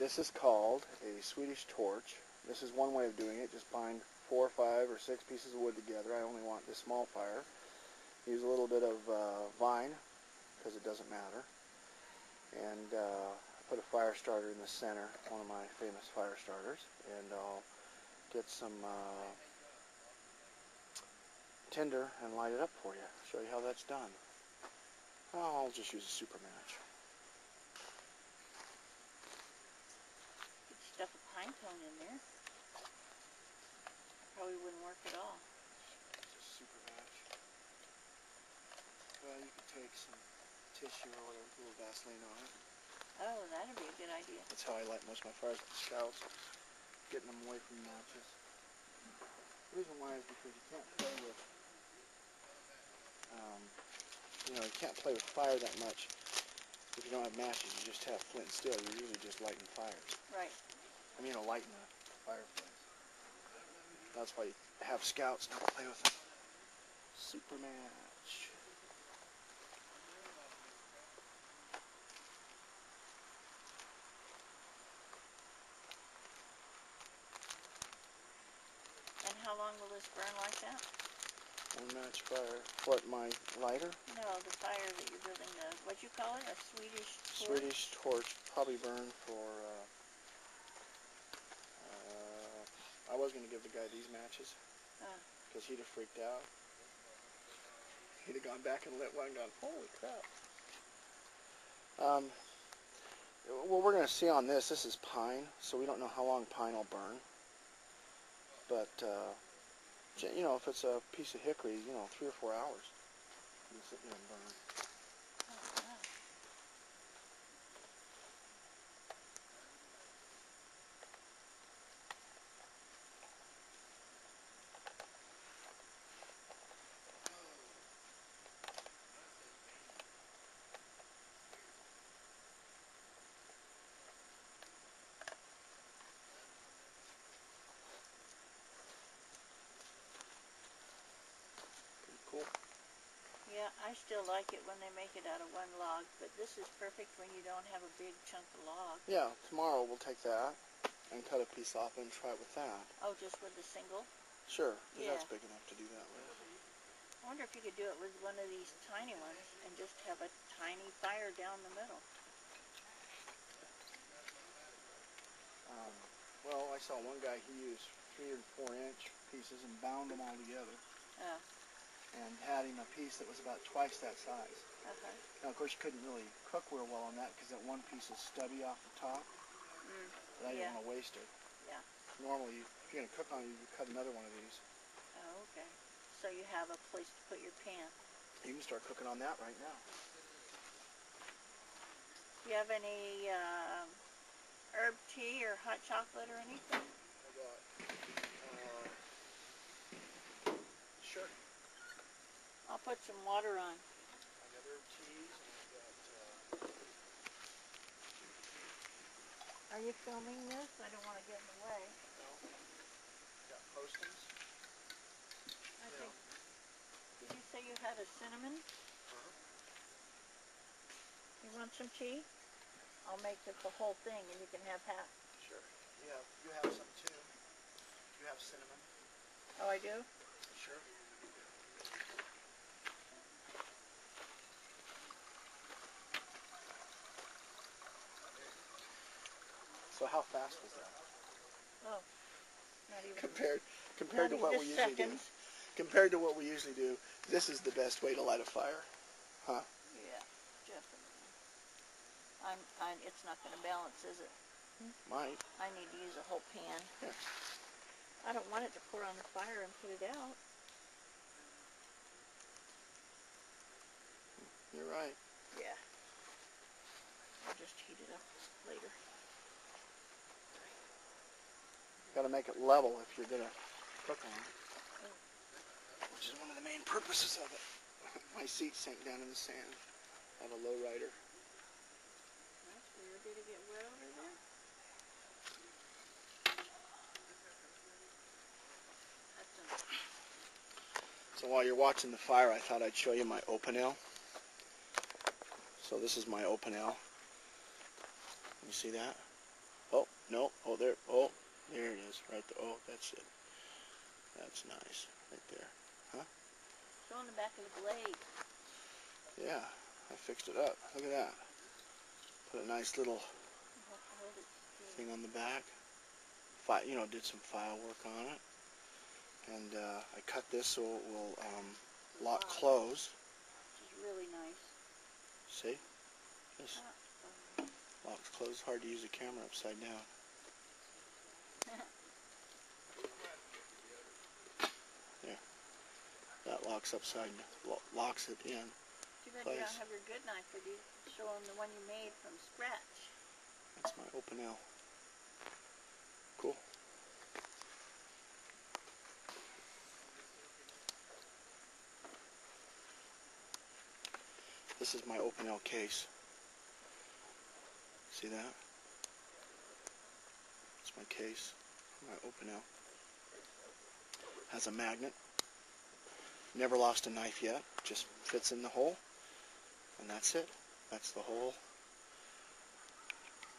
This is called a Swedish torch. This is one way of doing it. Just bind 4 or 5 or 6 pieces of wood together. I only want this small fire. Use a little bit of vine because it doesn't matter. And put a fire starter in the center, one of my famous fire starters. And I'll get some tinder and light it up for you. Show you how that's done. I'll just use a super match. Stuff a pine cone in there. Probably wouldn't work at all. Just super match. Well, you could take some tissue or whatever, a little Vaseline on it. Oh, that'd be a good idea. That's how I light most of my fires with the scouts, getting them away from matches. The reason why is because you can't play with, you can't play with fire that much if you don't have matches. You just have flint and steel. You're usually just lighting fires. Right. I mean, lighting a fireplace. That's why you have scouts not play with them. Super match. And how long will this burn like that? One match fire. What, my lighter? No, the fire that you're building, what'd you call it? A Swedish torch? Swedish torch. Probably burn for, I was going to give the guy these matches because he'd have freaked out. He'd have gone back and lit one and gone, holy crap. Well, we're going to see on this. This is pine, so we don't know how long pine will burn. But, if it's a piece of hickory, 3 or 4 hours. You can sit there and burn. Oh, wow. Cool. Yeah, I still like it when they make it out of one log, but this is perfect when you don't have a big chunk of log. Yeah, tomorrow we'll take that and cut a piece off and try it with that. Oh, just with the single? Sure, Yeah. that's big enough to do that with. I wonder if you could do it with one of these tiny ones and just have a tiny fire down the middle. Well, I saw one guy, he used 3 and 4 inch pieces and bound them all together. And had him a piece that was about twice that size. Okay. Now, of course, you couldn't really cook real well on that because that one piece is stubby off the top. But I didn't want to waste it. Yeah. Normally, if you're going to cook on it, you cut another one of these. Oh, okay. So you have a place to put your pan. You can start cooking on that right now. Do you have any herb tea or hot chocolate or anything? I got, sure. I'll put some water on. I got herb teas and I got, Are you filming this? I don't want to get in the way. no, I got postings. I think. Did you say you had a cinnamon? You want some tea? I'll make it the whole thing and you can have half. Sure. You have some too. You have cinnamon. Oh, I do? Sure. So how fast was that? Oh, not even. Compared to what we usually do. Compared to what we usually do, this is the best way to light a fire, huh? Yeah, definitely. It's not going to balance, is it? Might. I need to use a whole pan. Yeah. I don't want it to pour on the fire and put it out. You're right. Yeah. I'll just heat it up later. Got to make it level if you're going to cook on it. Which is one of the main purposes of it. My seat sank down in the sand. I have a low rider. That's weird. Did it get wet over there? So while you're watching the fire, I thought I'd show you my Opinel. So this is my Opinel. You see that? Oh, No. Oh, there. Oh, there it is. Right there. Oh, that's it. That's nice. Right there. Huh? Show on the back of the blade. Yeah. I fixed it up. Look at that. Put a nice little Hold it still. thing on the back. Did some file work on it. And I cut this so it will lock close. Which is really nice. See? This locks closed. Hard to use a camera upside down. There. That locks locks it in. Too bad place. you don't have your good knife with you. Show them the one you made from scratch. That's my open L. Cool. This is my open L case. See that? It's my case, my open L. Has a magnet. Never lost a knife yet. Just fits in the hole. And that's it. That's the whole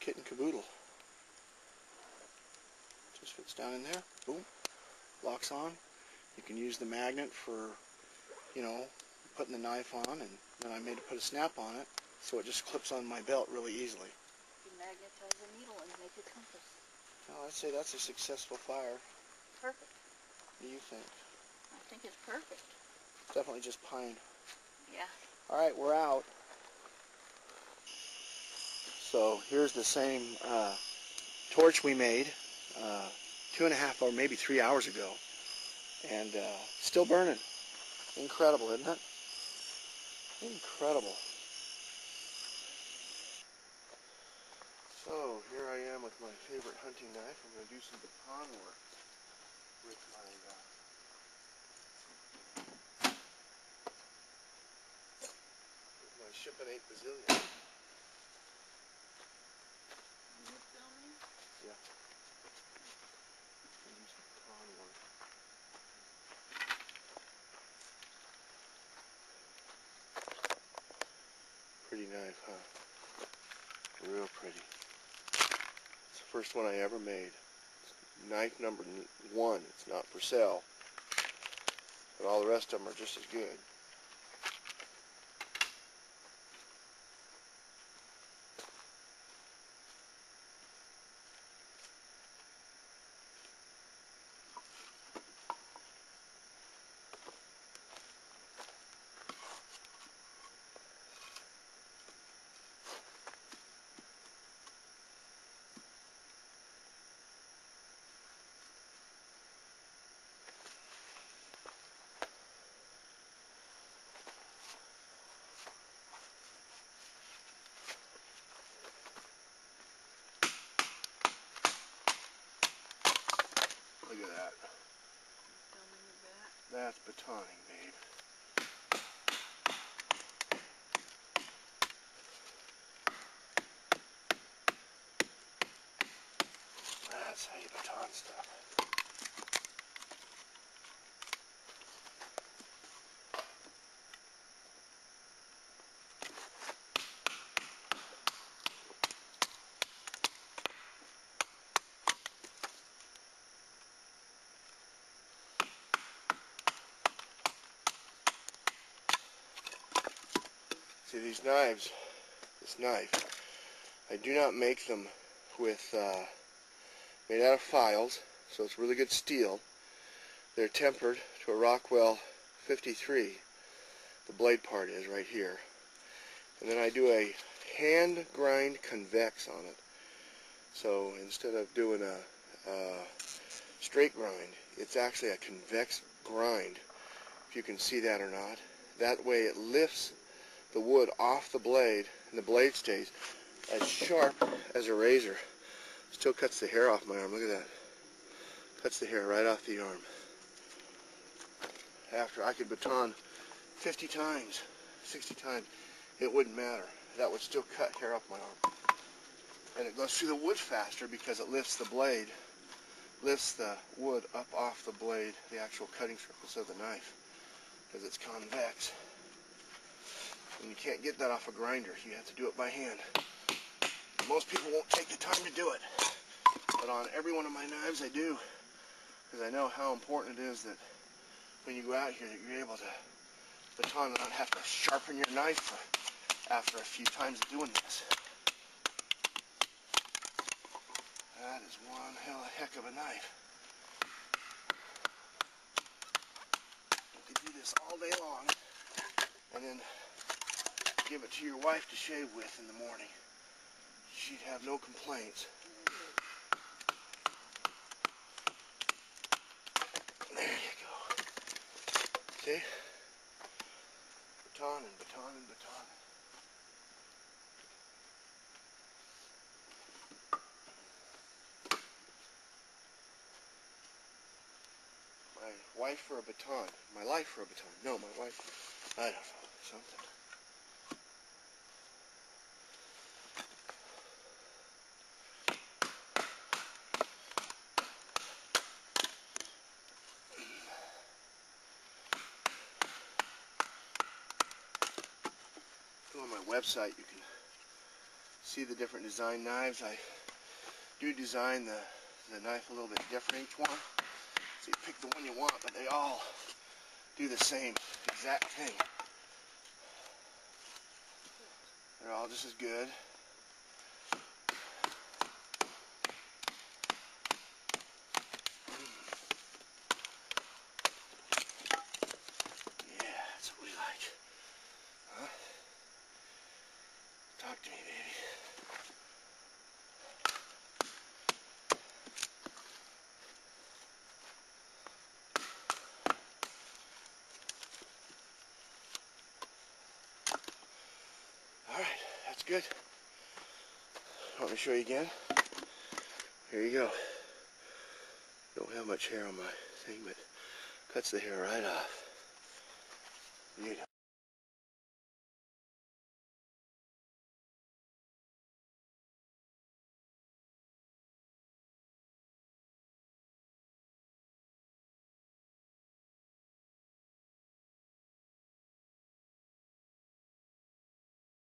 kit and caboodle. Just fits down in there. Boom. Locks on. You can use the magnet for, putting the knife on, and then I made it put a snap on it, so it just clips on my belt really easily. You magnetize a needle and make a compass. Well, I'd say that's a successful fire. Perfect. What do you think? I think it's perfect. Definitely just pine. Yeah. Alright, we're out. So here's the same torch we made 2.5 or maybe 3 hours ago. And still burning. Incredible, isn't it? Incredible. So here I am with my favorite hunting knife. I'm going to do some baton work with my shipping 8 bazillion. You filming? Yeah. I'm going to do some baton work. Pretty knife, huh? Real pretty. It's the first one I ever made. It's knife number 1. It's not for sale. But all the rest of them are just as good. Look at that. Filming the back. That's batoning, babe. That's how you baton stuff. See these knives, this knife, I do not make them with, made out of files, so it's really good steel. They're tempered to a Rockwell 53, the blade part is right here. And then I do a hand grind convex on it. So instead of doing a straight grind, it's actually a convex grind, if you can see that or not. That way it lifts the wood off the blade, and the blade stays as sharp as a razor. Still cuts the hair off my arm. Look at that. Cuts the hair right off the arm. After I could baton 50 times, 60 times, it wouldn't matter. That would still cut hair off my arm. And it goes through the wood faster because it lifts the blade, lifts the wood up off the blade, the actual cutting surface of the knife, because it's convex. And you can't get that off a grinder. You have to do it by hand. Most people won't take the time to do it. But on every one of my knives I do, because I know how important it is that when you go out here that you're able to baton and not have to sharpen your knife after a few times of doing this. That is one heck of a knife. You could do this all day long and then give it to your wife to shave with in the morning. She'd have no complaints. There you go. See? Baton and baton and baton. My wife for a baton. My life for a baton. No, my wife. I don't know. Something. Go on my website. You can see the different design knives. I do design the knife a little bit different each one. So you pick the one you want, but they all do the same exact thing. They're all just as good. Yeah, that's what we like. Huh? Talk to me, baby. Alright, that's good. Want me to show you again? Here you go. Don't have much hair on my thing, but cuts the hair right off. Beautiful.